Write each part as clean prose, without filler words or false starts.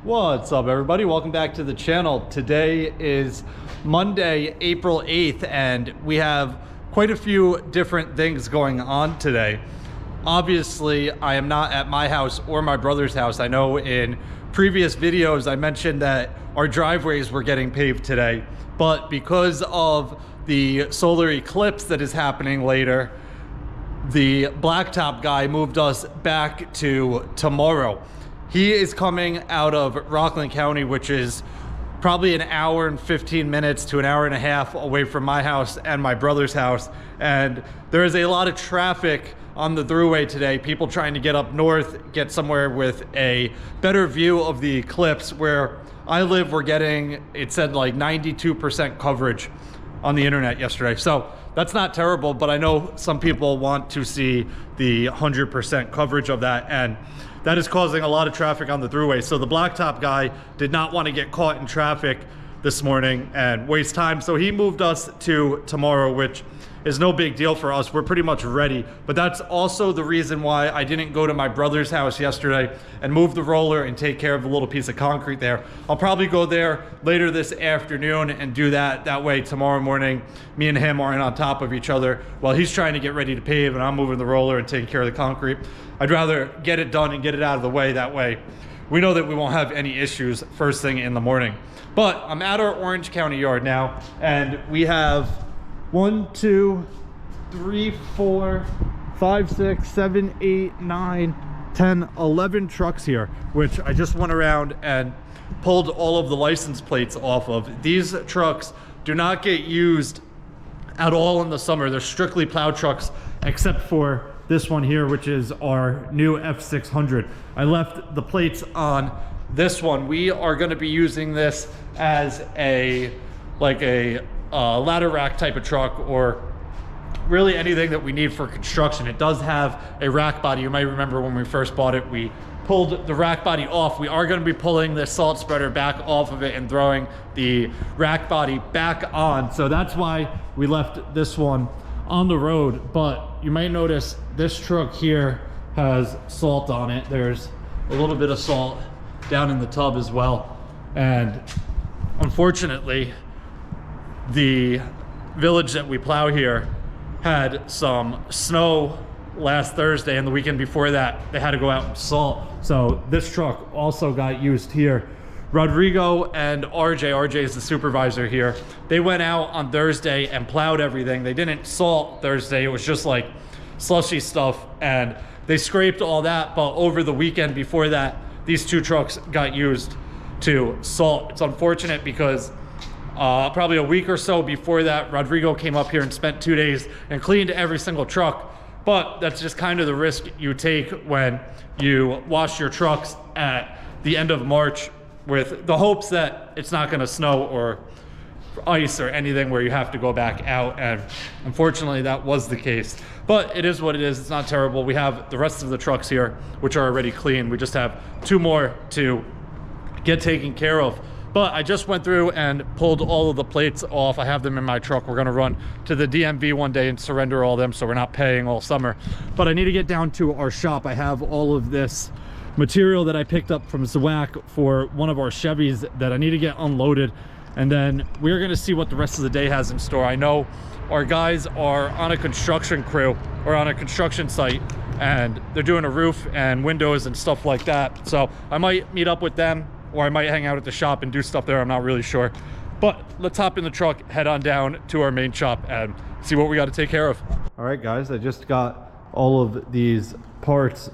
What's up, everybody? Welcome back to the channel. Today is Monday, April 8th, and we have quite a few different things going on today. Obviously, I am not at my house or my brother's house. I know in previous videos I mentioned that our driveways were getting paved today, but because of the solar eclipse that is happening later, the blacktop guy moved us back to tomorrow. He is coming out of Rockland County, which is probably an hour and 15 minutes to an hour and a half away from my house and my brother's house. And there is a lot of traffic on the thruway today. People trying to get up north, get somewhere with a better view of the eclipse. Where I live, we're getting, it said like 92% coverage on the internet yesterday. So that's not terrible, but I know some people want to see the 100% coverage of that, and that is causing a lot of traffic on the thruway. So the blacktop guy did not want to get caught in traffic this morning and waste time, so he moved us to tomorrow, which is no big deal for us. We're pretty much ready, but that's also the reason why I didn't go to my brother's house yesterday and move the roller and take care of the little piece of concrete there. I'll probably go there later this afternoon and do that. That way tomorrow morning, me and him aren't on top of each other while he's trying to get ready to pave and I'm moving the roller and taking care of the concrete. I'd rather get it done and get it out of the way. That way we know that we won't have any issues first thing in the morning. But I'm at our Orange County yard now, and we have 1, 2, 3, 4, 5, 6, 7, 8, 9, 10, 11 trucks here, which I just went around and pulled all of the license plates off of. These trucks do not get used at all in the summer. They're strictly plow trucks, except for this one here, which is our new F600. I left the plates on this one. We are going to be using this as a ladder rack type of truck, or really anything that we need for construction. It does have a rack body. You might remember when we first bought it, we pulled the rack body off. We are going to be pulling the salt spreader back off of it and throwing the rack body back on. So that's why we left this one on the road. But you might notice this truck here has salt on it. There's a little bit of salt down in the tub as well. And unfortunately, the village that we plow here had some snow last Thursday, and the weekend before that they had to go out and salt. So this truck also got used here. Rodrigo and RJ is the supervisor here. They went out on Thursday and plowed everything. They didn't salt Thursday. It was just like slushy stuff, and they scraped all that. But over the weekend before that, these two trucks got used to salt. It's unfortunate because probably a week or so before that, Rodrigo came up here and spent 2 days and cleaned every single truck. But that's just kind of the risk you take when you wash your trucks at the end of March with the hopes that it's not going to snow or ice or anything where you have to go back out. And unfortunately that was the case, but it is what it is. It's not terrible. We have the rest of the trucks here which are already clean. We just have 2 more to get taken care of. But I just went through and pulled all of the plates off. I have them in my truck. We're gonna run to the DMV one day and surrender all them so we're not paying all summer. But I need to get down to our shop. I have all of this material that I picked up from Zwack for one of our Chevys that I need to get unloaded, and then we're gonna see what the rest of the day has in store. I know our guys are on a construction crew or on a construction site, and they're doing a roof and windows and stuff like that. So I might meet up with them, or I might hang out at the shop and do stuff there. I'm not really sure. But let's hop in the truck, head on down to our main shop and see what we got to take care of. All right, guys, I just got all of these parts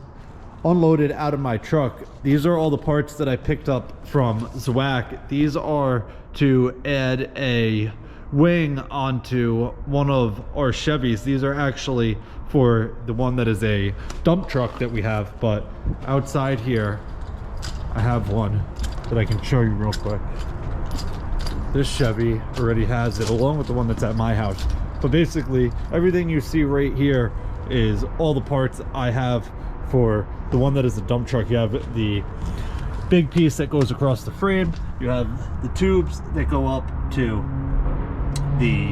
unloaded out of my truck. These are all the parts that I picked up from Zwack. These are to add a wing onto one of our Chevys. These are actually for the one that is a dump truck that we have, but outside here I have one that I can show you real quick. This Chevy already has it, along with the one that's at my house. But basically everything you see right here is all the parts I have for the one that is a dump truck. You have the big piece that goes across the frame, you have the tubes that go up to the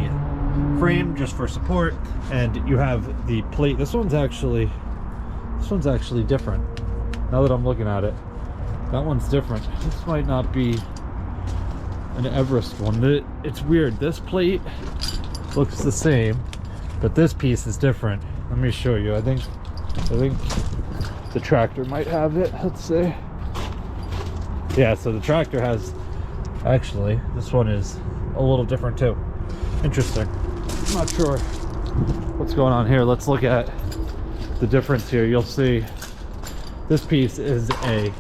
frame just for support, and you have the plate. This one's actually different now that I'm looking at it. That one's different. This might not be an Everest one. It's weird. This plate looks the same, but this piece is different. Let me show you. I think the tractor might have it. Let's see. Yeah, so the tractor has, actually, this one is a little different too. Interesting. I'm not sure what's going on here. Let's look at the difference here. You'll see this piece is a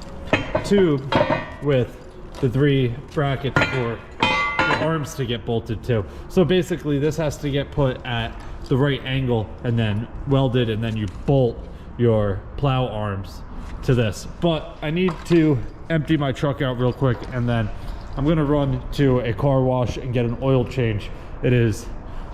tube with the 3 brackets for the arms to get bolted to. So basically this has to get put at the right angle and then welded, and then you bolt your plow arms to this. But I need to empty my truck out real quick, and then I'm gonna run to a car wash and get an oil change. It is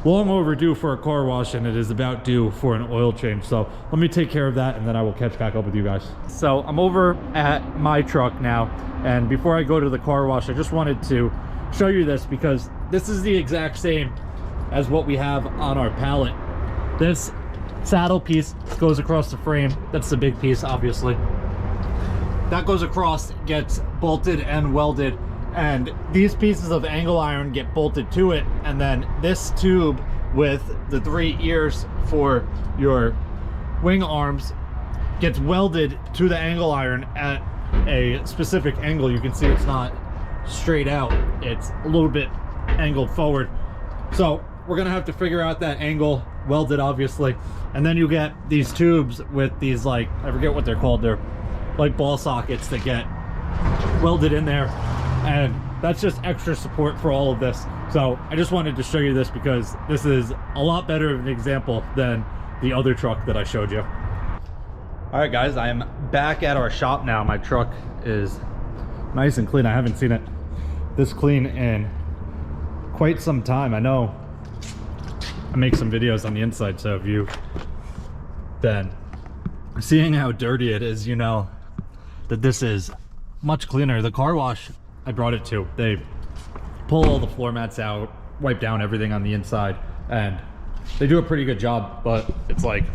long overdue for a car wash, and it is about due for an oil change. So let me take care of that, and then I will catch back up with you guys. So I'm over at my truck now, and before I go to the car wash, I just wanted to show you this because this is the exact same as what we have on our pallet. This saddle piece goes across the frame. That's the big piece, obviously. That goes across, gets bolted and welded, and these pieces of angle iron get bolted to it, and then this tube with the 3 ears for your wing arms gets welded to the angle iron at a specific angle. You can see it's not straight out, it's a little bit angled forward. So we're gonna have to figure out that angle, weld it obviously, and then you get these tubes with these, like, I forget what they're called, they're like ball sockets that get welded in there, and that's just extra support for all of this. So I just wanted to show you this because this is a lot better of an example than the other truck that I showed you. All right guys, I am back at our shop now. My truck is nice and clean. I haven't seen it this clean in quite some time. I know I make some videos on the inside, so if you've been seeing how dirty it is, you know that this is much cleaner. The car wash I brought it to, they pull all the floor mats out, wipe down everything on the inside, and they do a pretty good job, but it's like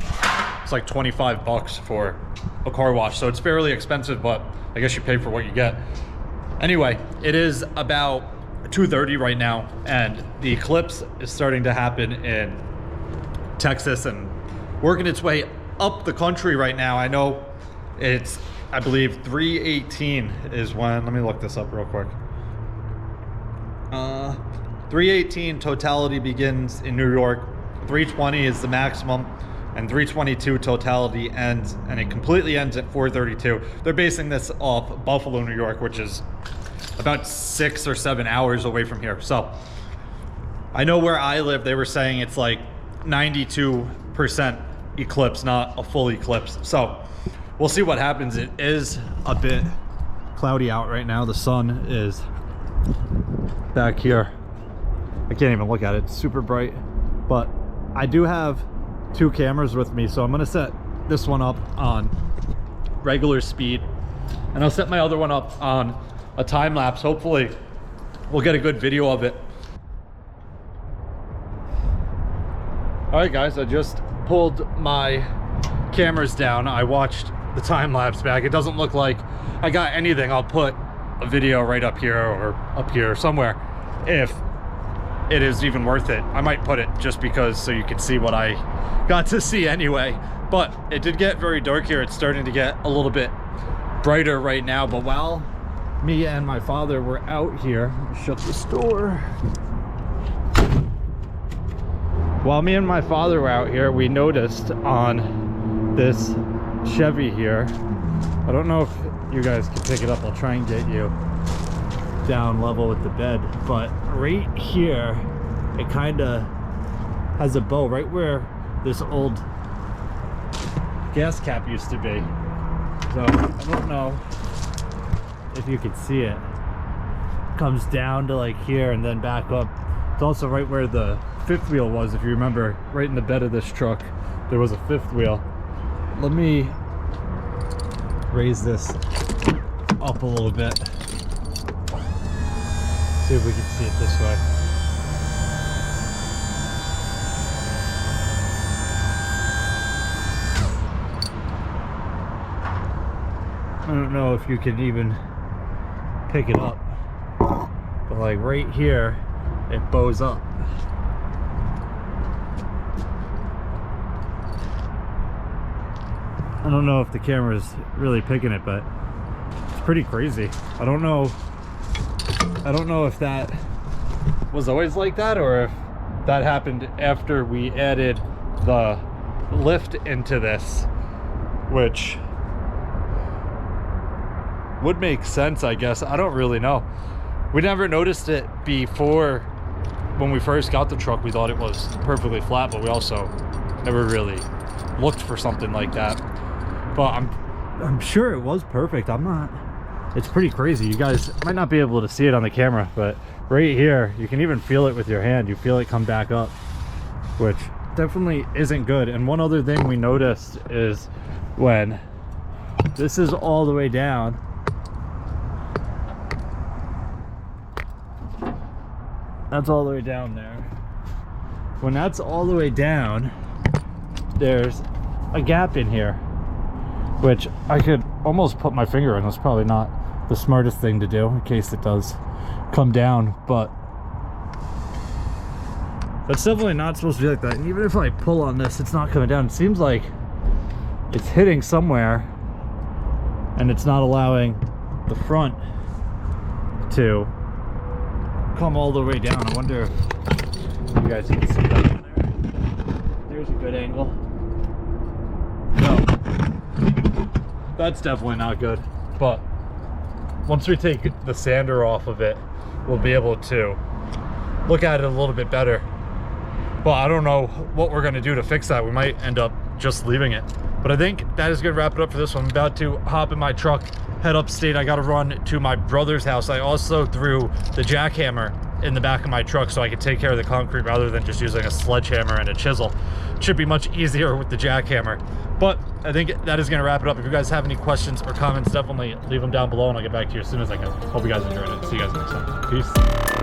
25 bucks for a car wash, so it's fairly expensive, but I guess you pay for what you get. Anyway, it is about 2:30 right now, and the eclipse is starting to happen in Texas and working its way up the country right now. I know it's, I believe 3:18 is when, let me look this up real quick. 3:18 totality begins in New York, 3:20 is the maximum, and 3:22 totality ends, and it completely ends at 4:32. They're basing this off Buffalo, New York, which is about 6 or 7 hours away from here. So I know where I live, they were saying it's like 92% eclipse, not a full eclipse. So we'll see what happens. It is a bit cloudy out right now. The sun is back here. I can't even look at it, it's super bright. But I do have 2 cameras with me, so I'm gonna set this one up on regular speed, and I'll set my other one up on a time lapse. Hopefully we'll get a good video of it. All right guys, I just pulled my cameras down. I watched the time lapse back. It doesn't look like I got anything. I'll put a video right up here or up here somewhere if it is even worth it. I might put it just because, so you can see what I got to see anyway. But it did get very dark here. It's starting to get a little bit brighter right now. But while me and my father were out here, shut this door. While me and my father were out here, we noticed on this Chevy here, I don't know if you guys can pick it up, I'll try and get you down level with the bed, but right here it kind of has a bow right where this old gas cap used to be. So I don't know if you can see it. Comes down to like here and then back up. It's also right where the 5th wheel was. If you remember, right in the bed of this truck there was a 5th wheel. Let me raise this up a little bit, see if we can see it this way. I don't know if you can even pick it up. But like right here, it bows up. I don't know if the camera's really picking it, but it's pretty crazy. I don't know if that was always like that or if that happened after we added the lift into this, which would make sense, I guess. I don't really know. We never noticed it before. When we first got the truck, we thought it was perfectly flat, but we also never really looked for something like that. But I'm sure it was perfect. I'm not. It's pretty crazy. You guys might not be able to see it on the camera, but right here, you can even feel it with your hand. You feel it come back up, which definitely isn't good. And one other thing we noticed is when this is all the way down, that's all the way down there. When that's all the way down, there's a gap in here, which I could almost put my finger in. That's probably not the smartest thing to do in case it does come down, but that's definitely not supposed to be like that. And even if I pull on this, it's not coming down. It seems like it's hitting somewhere and it's not allowing the front to come all the way down. I wonder if you guys can see that in there. There's a good angle. No, that's definitely not good. But once we take the sander off of it, we'll be able to look at it a little bit better. But I don't know what we're gonna do to fix that. We might end up just leaving it. But I think that is gonna wrap it up for this one. I'm about to hop in my truck, head upstate. I gotta run to my brother's house. I also threw the jackhammer in the back of my truck so I could take care of the concrete rather than just using a sledgehammer and a chisel. It should be much easier with the jackhammer. But I think that is gonna wrap it up. If you guys have any questions or comments, definitely leave them down below and I'll get back to you as soon as I can. Hope you guys enjoyed it. See you guys next time. Peace.